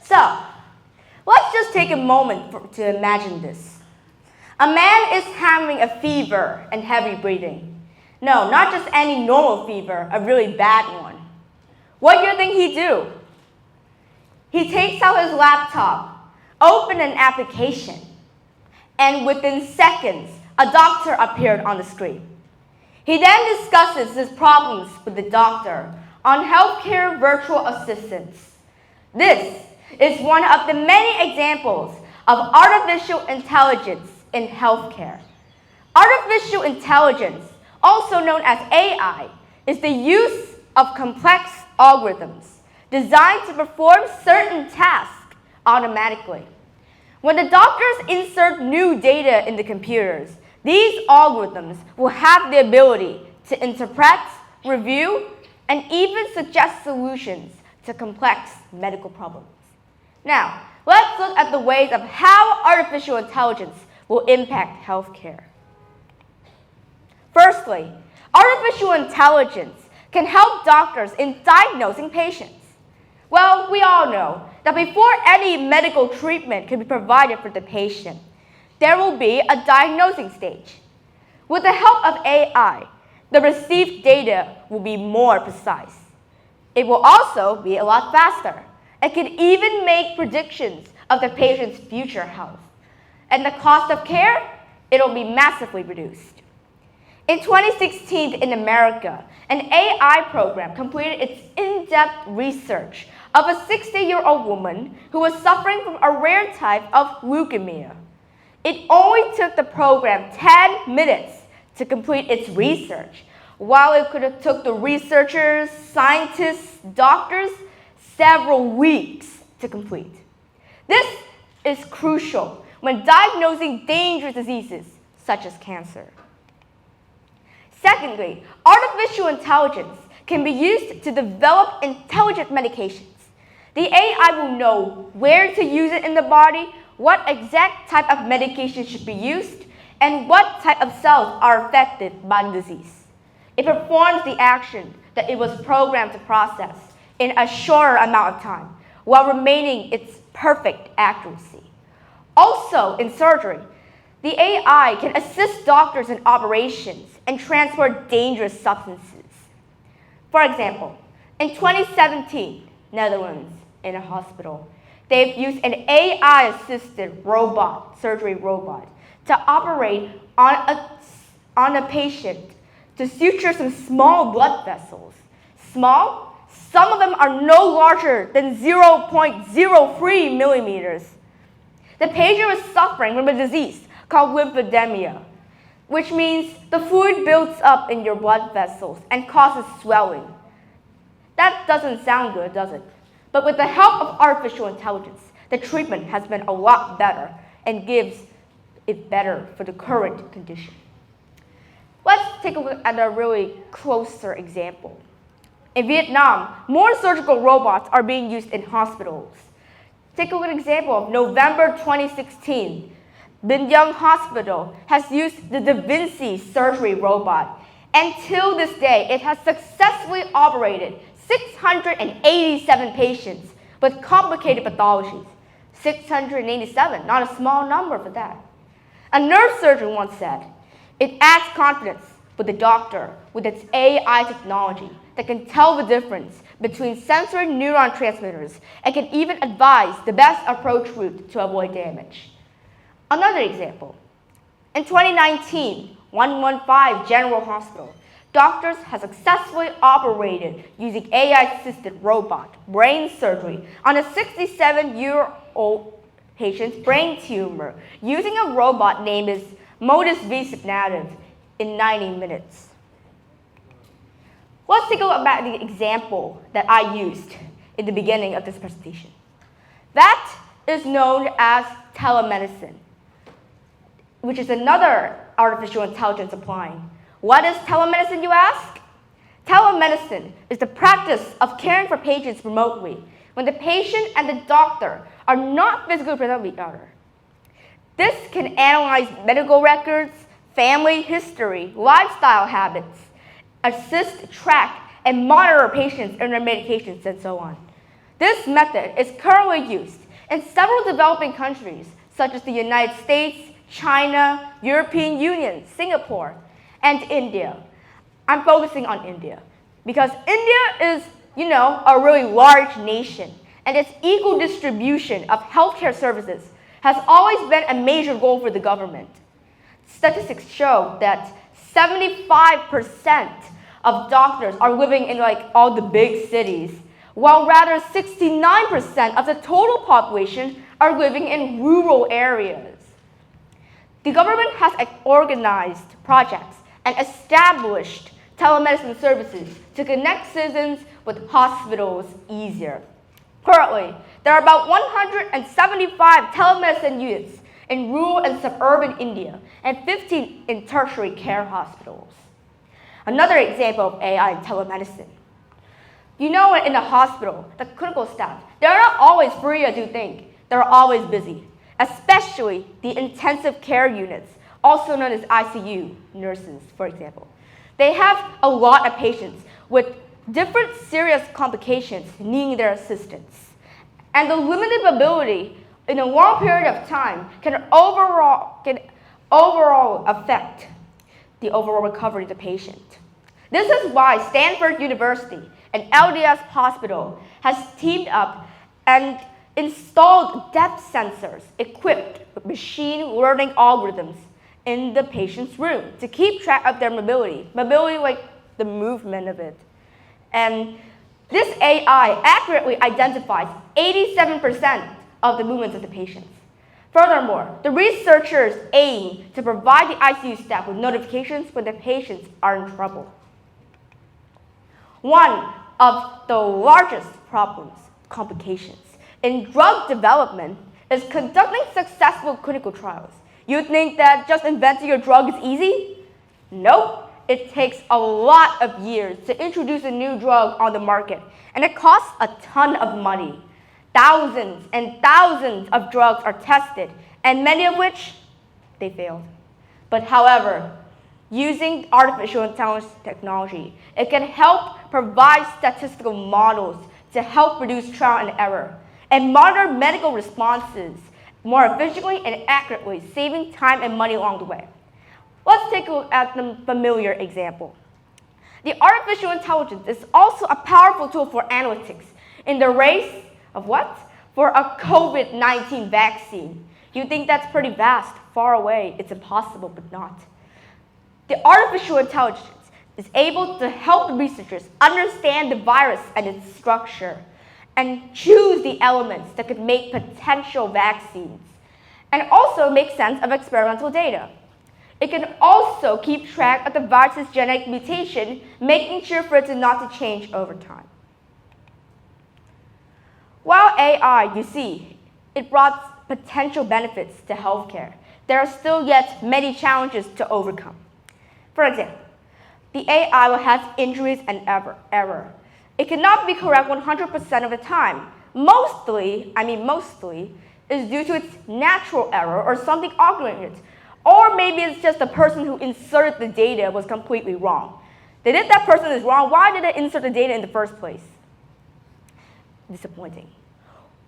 So, let's just take a moment to imagine this. A man is having a fever and heavy breathing. No, not just any normal fever, a really bad one. What do you think he'd do? He takes out his laptop, opens an application, and within seconds, a doctor appeared on the screen. He then discusses his problems with the doctor on healthcare virtual assistants. This is one of the many examples of artificial intelligence in healthcare. Artificial intelligence, also known as AI, is the use of complex algorithms designed to perform certain tasks automatically. When the doctors insert new data in the computers, these algorithms will have the ability to interpret, review, and even suggest solutions to complex medical problems. Now, let's look at the ways of how artificial intelligence will impact healthcare. Firstly, artificial intelligence can help doctors in diagnosing patients. Well, we all know that before any medical treatment can be provided for the patient, there will be a diagnosing stage. With the help of AI, the received data will be more precise. It will also be a lot faster. It can even make predictions of the patient's future health. And the cost of care, it'll be massively reduced. In 2016 in America, an AI program completed its in-depth research of a 60-year-old woman who was suffering from a rare type of leukemia. It only took the program 10 minutes to complete its research, while it could have took the researchers, scientists, doctors several weeks to complete. This is crucial when diagnosing dangerous diseases such as cancer. Secondly, artificial intelligence can be used to develop intelligent medications. The AI will know where to use it in the body, what exact type of medication should be used, and what type of cells are affected by the disease. It performs the action that it was programmed to process in a shorter amount of time, while remaining its perfect accuracy. Also, in surgery, the AI can assist doctors in operations and transport dangerous substances. For example, in 2017, Netherlands, in a hospital, they've used an AI-assisted surgery robot, to operate on a patient to suture some small blood vessels. Small? Some of them are no larger than 0.03 millimeters. The patient was suffering from a disease called lymphedema, which means the fluid builds up in your blood vessels and causes swelling. That doesn't sound good, does it? But with the help of artificial intelligence, the treatment has been a lot better and gives it better for the current condition. Let's take a look at a really closer example. In Vietnam, more surgical robots are being used in hospitals. Take a look at an example of November 2016. Bình Young Hospital has used the Da Vinci surgery robot. Until this day, it has successfully operated 687 patients with complicated pathologies. 687, not a small number for that. A neurosurgeon once said, "It adds confidence with the doctor with its AI technology that can tell the difference between sensory neuron transmitters and can even advise the best approach route to avoid damage." Another example. In 2019, 115 General Hospital, doctors have successfully operated using AI-assisted robot brain surgery on a 67-year-old patient's brain tumor using a robot named as Modus V-Signative in 90 minutes. Let's take a look at the example that I used in the beginning of this presentation. That is known as telemedicine, which is another artificial intelligence applying. What is telemedicine, you ask? Telemedicine is the practice of caring for patients remotely when the patient and the doctor are not physically present with each other. This can analyze medical records, family history, lifestyle habits, assist track and monitor patients and their medications and so on. This method is currently used in several developing countries, such as the United States, China, European Union, Singapore, and India. I'm focusing on India because India is, a really large nation, and its equal distribution of healthcare services has always been a major goal for the government. Statistics show that 75% of doctors are living in all the big cities, while rather 69% of the total population are living in rural areas. The government has organized projects and established telemedicine services to connect citizens with hospitals easier. Currently, there are about 175 telemedicine units in rural and suburban India and 15 in tertiary care hospitals. Another example of AI in telemedicine. In a hospital, the clinical staff, they're not always free as you think. They're always busy, especially the intensive care units, also known as ICU nurses, for example. They have a lot of patients with different serious complications needing their assistance. And the limited mobility in a long period of time can overall affect the overall recovery of the patient. This is why Stanford University and LDS Hospital has teamed up and installed depth sensors equipped with machine learning algorithms in the patient's room to keep track of their mobility like the movement of it. And this AI accurately identifies 87% of the movements of the patients. Furthermore, the researchers aim to provide the ICU staff with notifications when the patients are in trouble. One of the largest complications in drug development is conducting successful clinical trials. You think that just inventing your drug is easy? Nope. It takes a lot of years to introduce a new drug on the market, and it costs a ton of money. Thousands and thousands of drugs are tested, and many of which, they failed. But however, using artificial intelligence technology, it can help provide statistical models to help reduce trial and error, and monitor medical responses more efficiently and accurately, saving time and money along the way. Let's take a look at the familiar example. The artificial intelligence is also a powerful tool for analytics in the race of what? For a COVID-19 vaccine. You think that's pretty vast, far away, it's impossible, but not. The artificial intelligence is able to help researchers understand the virus and its structure and choose the elements that could make potential vaccines, and also make sense of experimental data. It can also keep track of the virus's genetic mutation, making sure for it not to change over time. While AI, you see, it brought potential benefits to healthcare, there are still yet many challenges to overcome. For example, the AI will have injuries and error. It cannot be correct 100% of the time. Mostly, is due to its natural error or something augmenting it. Or maybe it's just the person who inserted the data was completely wrong. If that person is wrong, why did they insert the data in the first place? Disappointing.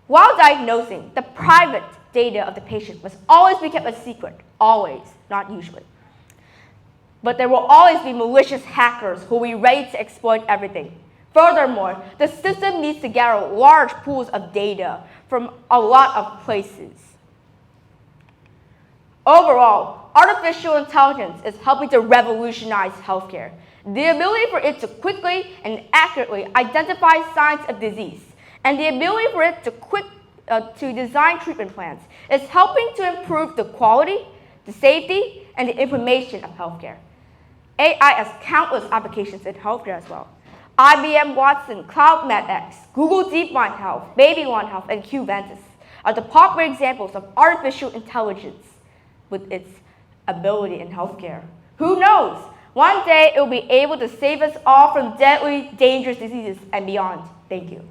While diagnosing, the private data of the patient must always be kept a secret. Always, not usually. But there will always be malicious hackers who will be ready to exploit everything. Furthermore, the system needs to gather large pools of data from a lot of places. Overall, artificial intelligence is helping to revolutionize healthcare. The ability for it to quickly and accurately identify signs of disease, and the ability for it to design treatment plans is helping to improve the quality, the safety, and the information of healthcare. AI has countless applications in healthcare as well. IBM Watson, CloudMedX, Google DeepMind Health, Babylon Health, and Qventus are the popular examples of artificial intelligence with its ability in healthcare. Who knows? One day it will be able to save us all from deadly, dangerous diseases and beyond. Thank you.